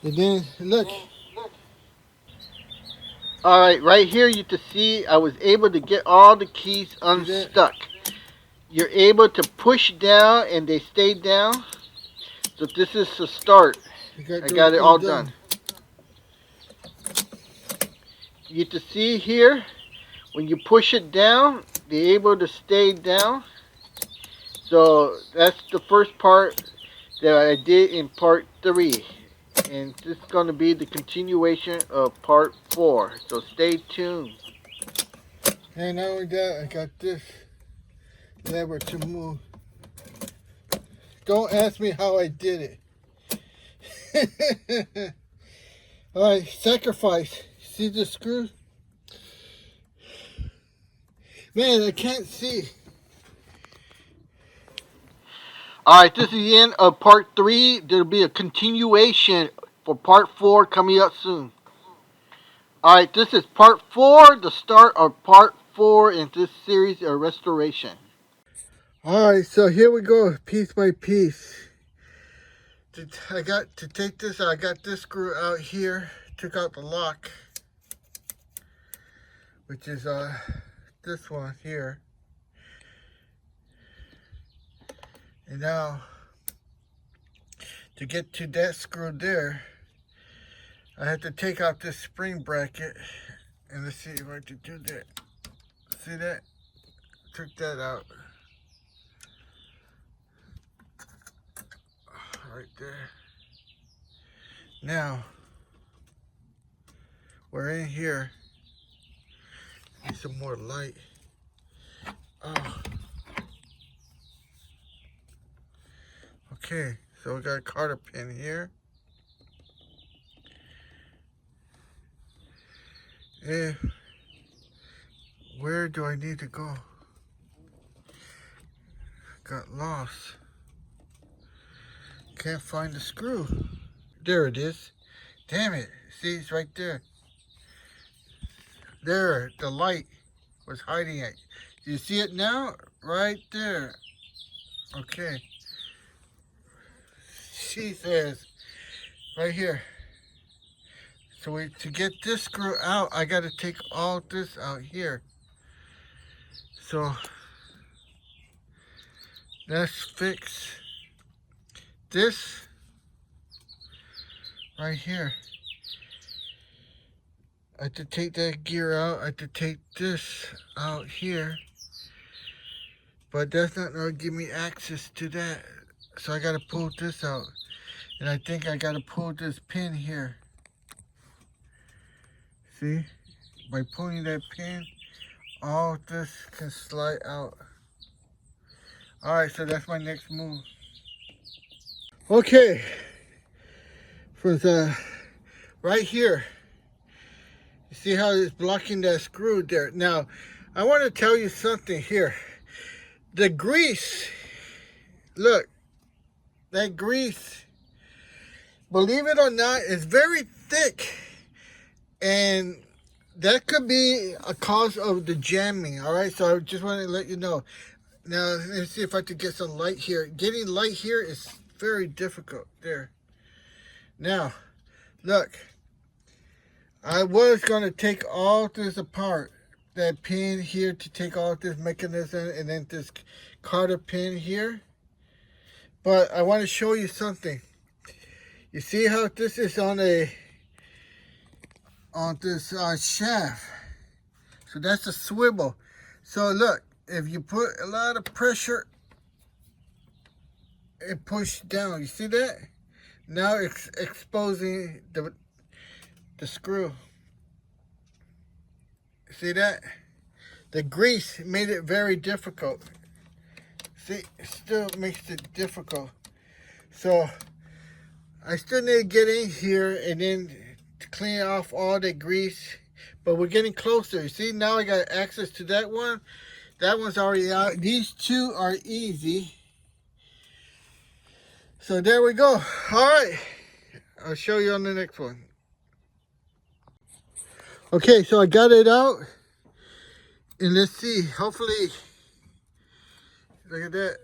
And then look. Alright, right here you can see I was able to get all the keys See that? unstuck. You're able to push down and they stay down. So this is the start. You got I those got it all undone. done. You can see here, when you push it down, they're able to stay down. So that's the first part that I did in part 3. And this is going to be the continuation of part 4. So stay tuned. And not only that, I got this lever to move. Don't ask me how I did it. Alright, sacrifice. See the screw? Man, I can't see. Alright, this is the end of part 3. There'll be a continuation for part 4 coming up soon. Alright, this is part 4, the start of part 4 in this series of restoration. Alright, so here we go, piece by piece. I got to take this, I got this screw out here, took out the lock, which is this one here. And now, to get to that screw there, I have to take out this spring bracket. And let's see if I can do that. See that? Took that out. Right there. Now, we're in here. Need some more light. Oh. Okay, so we got a cotter pin here. And where do I need to go? Got lost. Can't find the screw. There it is. Damn it. See, it's right there. There, the light was hiding it. Do you see it now? Right there. Okay. She says, right here. So to get this screw out, I got to take all this out here. So let's fix this right here. I have to take that gear out. I have to take this out here. But that's not going to give me access to that. So I got to pull this out. And I think I got to pull this pin here. See? By pulling that pin, all this can slide out. Alright, so that's my next move. Okay. For the right here. You see how it's blocking that screw there. Now, I want to tell you something here. The grease, look, that grease, believe it or not, is very thick. And that could be a cause of the jamming, all right? So I just want to let you know. Now, let's see if I could get some light here. Getting light here is very difficult. There. Now, look. I was going to take all this apart. That pin here to take all this mechanism and then this cotter pin here. But I want to show you something. You see how this is on this shaft. So that's a swivel. So look, if you put a lot of pressure, it pushes down. You see that? Now it's exposing the screw. See that? The grease made it very difficult. See, it still makes it difficult. So I still need to get in here and then to clean off all the grease. But we're getting closer. You see, now I got access to that one. That one's already out. These two are easy. So there we go. All right. I'll show you on the next one. Okay, so I got it out. And let's see. Hopefully, look at that.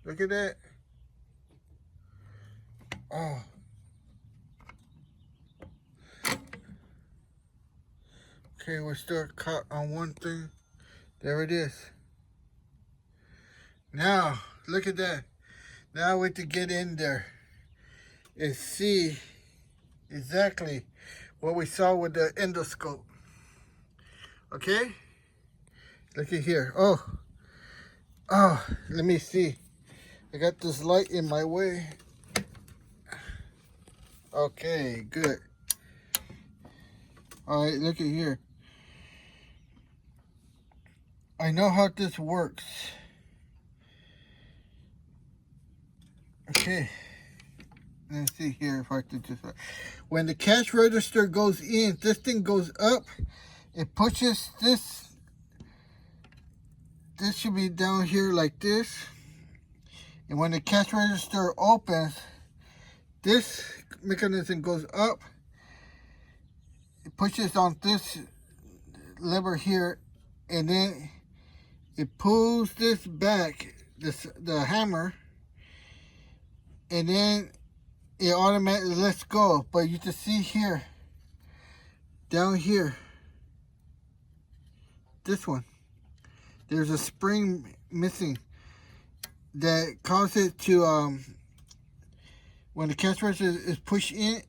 Look at that. Oh. Okay, we're still caught on one thing. There it is. Now, look at that. Now we have to get in there and see exactly what we saw with the endoscope. Okay? Look at here. Oh, let me see. I got this light in my way. Okay, good. All right, look at here. I know how this works. Okay. Let's see here if I can just... When the cash register goes in, this thing goes up. It pushes this. This should be down here like this. And when the cash register opens, this mechanism goes up. It pushes on this lever here, and then it pulls this back, the hammer, and then it automatically lets go. But you can see here, down here, this one, there's a spring missing that causes it to, when the cash register is pushed in,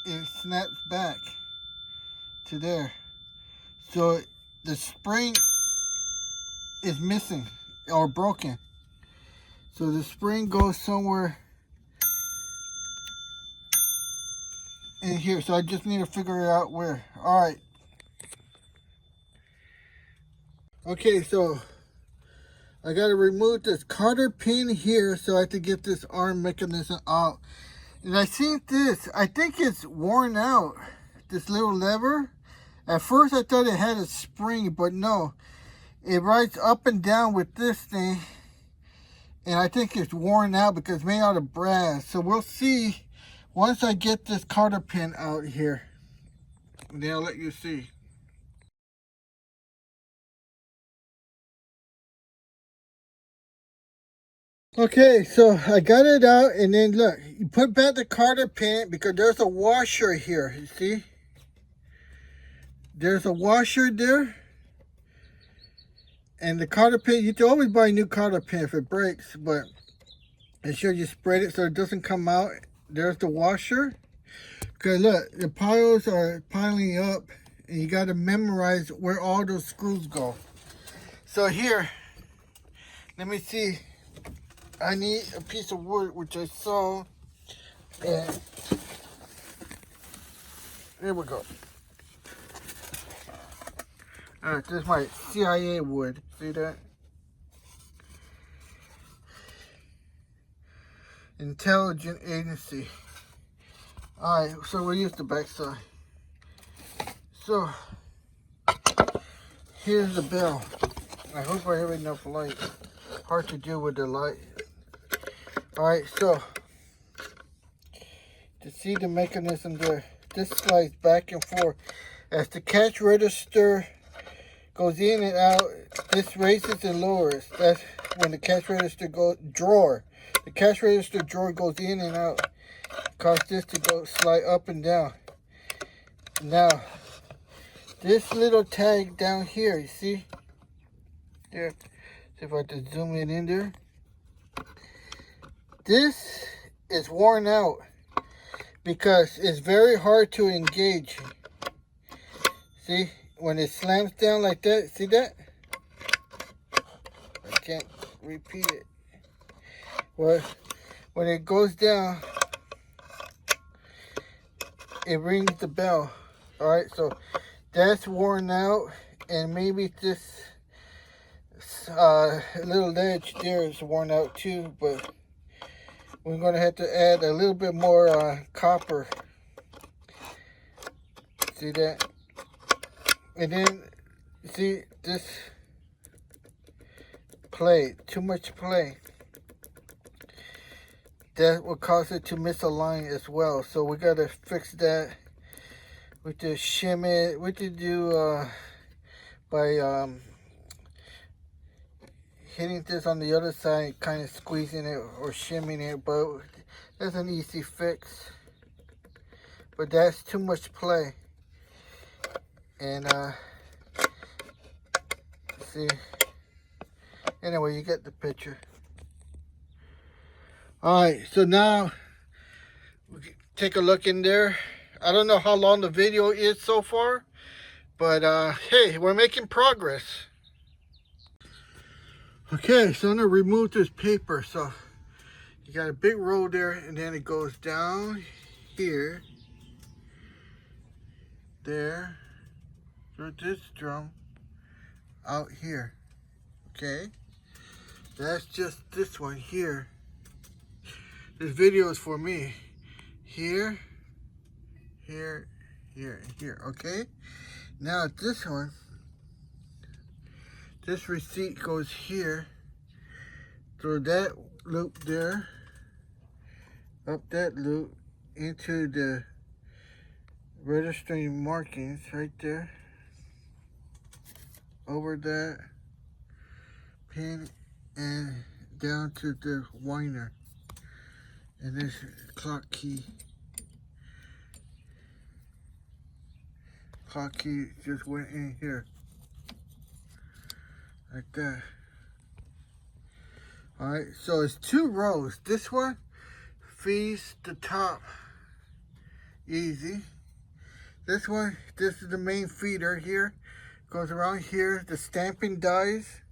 it snaps back to there. So the spring is missing or broken. So the spring goes somewhere in here. So I just need to figure out where. All right. Okay, so I got to remove this cotter pin here so I can get this arm mechanism out. And I seen this. I think it's worn out, this little lever. At first I thought it had a spring, but no. It rides up and down with this thing. And I think it's worn out because it's made out of brass. So we'll see once I get this cotter pin out here. And then I'll let you see. Okay, so I got it out, and then look, you put back the cotter pin because there's a washer here, you see? There's a washer there. And the cotter pin, you can always buy a new cotter pin if it breaks, but ensure you spread it so it doesn't come out. There's the washer. Because look, the piles are piling up, and you got to memorize where all those screws go. So here, let me see. I need a piece of wood, which I saw, and here we go. Alright, this is my CIA wood. See that? Intelligent agency. Alright, so we'll use the back side. So, here's the bell. I hope I have enough light. Hard to do with the light. Alright, so to see the mechanism there, this slides back and forth. As the cash register goes in and out, this raises and lowers. That's when the cash register drawer. The cash register drawer goes in and out. Cause this to go slide up and down. Now, this little tag down here, you see? There. See if I can zoom it in there. This is worn out because it's very hard to engage. See, when it slams down like that, see that? I can't repeat it. Well, when it goes down, it rings the bell. Alright, so that's worn out, and maybe this little ledge there is worn out too, but we're going to have to add a little bit more copper. See that? And then, see this plate, too much plate. That will cause it to misalign as well. So we got to fix that. We just shim it. We could do by hitting this on the other side, kind of squeezing it or shimming it, but that's an easy fix. But that's too much play. And see, anyway, you get the picture. All right, so now we can take a look in there. I don't know how long the video is so far, but hey, we're making progress. Okay, so I'm gonna remove this paper. So you got a big roll there, and then it goes down here, there, through this drum, out here. Okay, that's just this one here. This video is for me. Here, here, here, and here. Okay, now this one, this receipt goes here, through that loop there, up that loop, into the registering markings right there, over that pin, and down to the winder. And this clock key just went in here like that. All right, so it's 2 rows. This one feeds the top easy. This one, this is the main feeder here, goes around here. The stamping dies,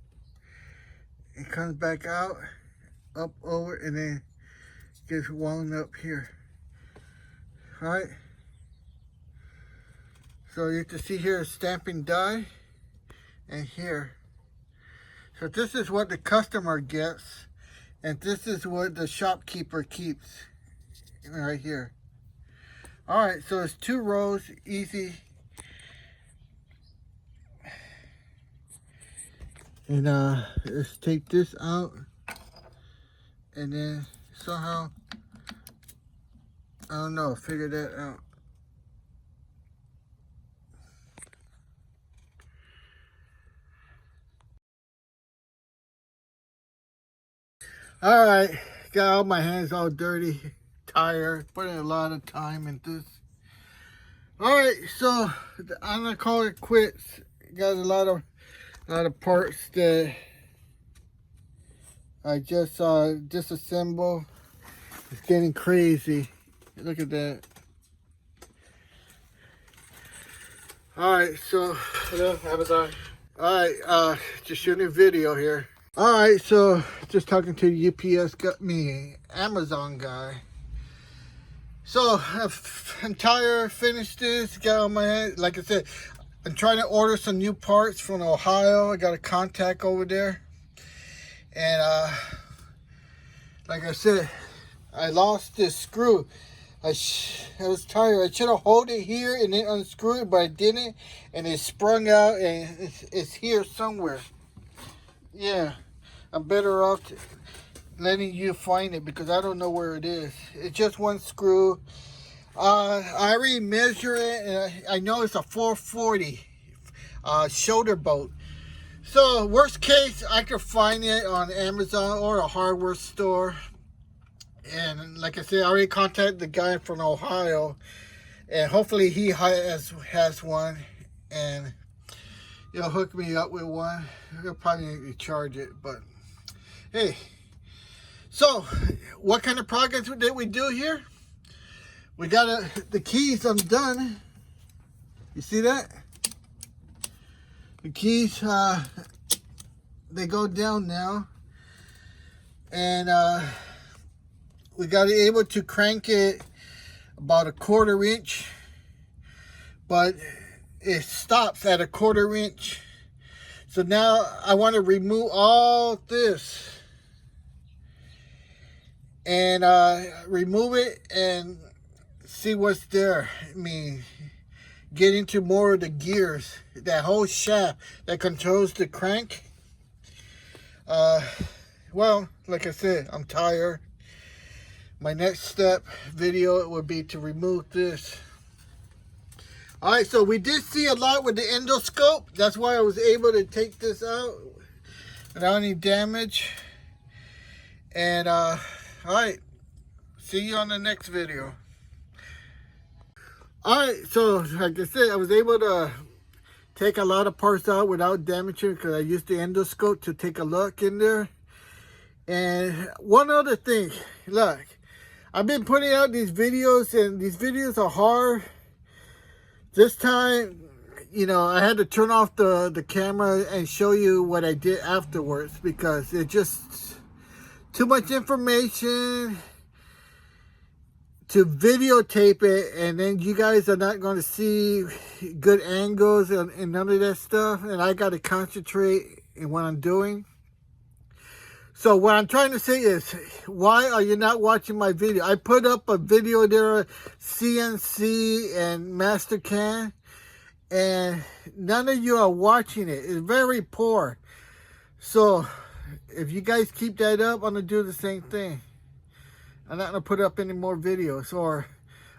it comes back out, up over, and then gets wound up here. All right, so you can see here stamping die, and here. So this is what the customer gets, and this is what the shopkeeper keeps right here. All right, so it's 2 rows, easy. And let's take this out, and then somehow, I don't know, figure that out. All right, got all my hands all dirty, tired, putting a lot of time into this. All right, so I'm gonna call it quits. Got a lot of parts that I just disassemble. It's getting crazy. Look at that. All right, so Hello, Amazon. all right, just shooting a video here. All right, so just talking to the UPS Amazon guy. So I'm tired, finished this, got on my hand. Like I said, I'm trying to order some new parts from Ohio. I got a contact over there. And like I said, I lost this screw. I was tired. I should have held it here and then unscrew it, but I didn't. And it sprung out, and it's here somewhere. Yeah, I'm better off letting you find it because I don't know where it is. It's just one screw. I already measure it, and I know it's a 440 shoulder bolt. So worst case, I could find it on Amazon or a hardware store. And like I said, I already contacted the guy from Ohio, and hopefully he has one, and he'll hook me up with one. He'll probably need to charge it, but hey. So, what kind of progress did we do here? We got the keys undone. You see that? The keys, they go down now. And we got able to crank it about 1/4 inch. But it stops at 1/4 inch. So now I want to remove all this. And remove it and see what's there. I mean, get into more of the gears. That whole shaft that controls the crank. Well, like I said, I'm tired. My next step video would be to remove this. Alright, so we did see a lot with the endoscope. That's why I was able to take this out without any damage. And alright, see you on the next video. Alright, so like I said, I was able to take a lot of parts out without damaging, because I used the endoscope to take a look in there. And one other thing, look, I've been putting out these videos, and these videos are hard. This time, you know, I had to turn off the camera and show you what I did afterwards, because it's just too much information to videotape it, and then you guys are not going to see good angles and none of that stuff, and I got to concentrate in what I'm doing. So what I'm trying to say is, why are you not watching my video? I put up a video there, CNC and Mastercam, and none of you are watching it. It's very poor. So if you guys keep that up, I'm going to do the same thing. I'm not going to put up any more videos, or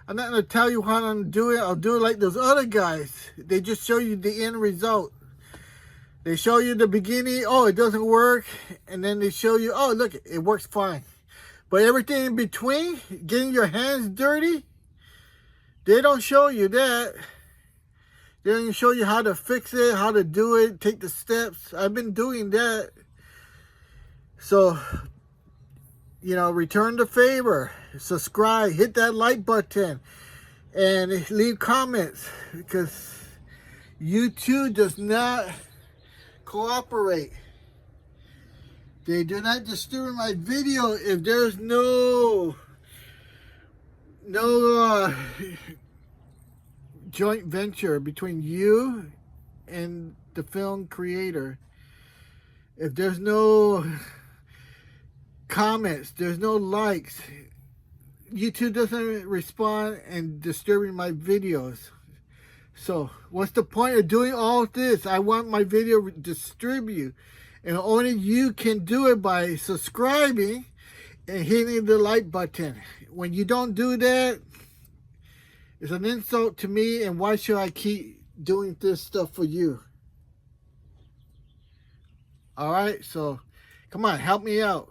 I'm not going to tell you how I'm going to do it. I'll do it like those other guys. They just show you the end result. They show you the beginning, oh, it doesn't work. And then they show you, oh, look, it works fine. But everything in between, getting your hands dirty, they don't show you that. They don't even show you how to fix it, how to do it, take the steps. I've been doing that. So, you know, return the favor, subscribe, hit that like button, and leave comments, because YouTube does not cooperate. They do not disturb my video if there's no joint venture between you and the film creator. If there's no comments, there's no likes, YouTube doesn't respond and disturbing my videos. So what's the point of doing all this? I want my video distributed, and only you can do it by subscribing and hitting the like button. When you don't do that, it's an insult to me, and why should I keep doing this stuff for you? All right, so come on, help me out.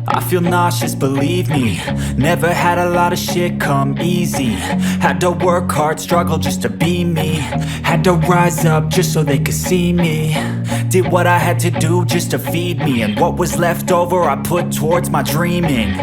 I feel nauseous, believe me. Never had a lot of shit come easy. Had to work hard, struggle just to be me. Had to rise up just so they could see me. Did what I had to do just to feed me, and what was left over I put towards my dreaming.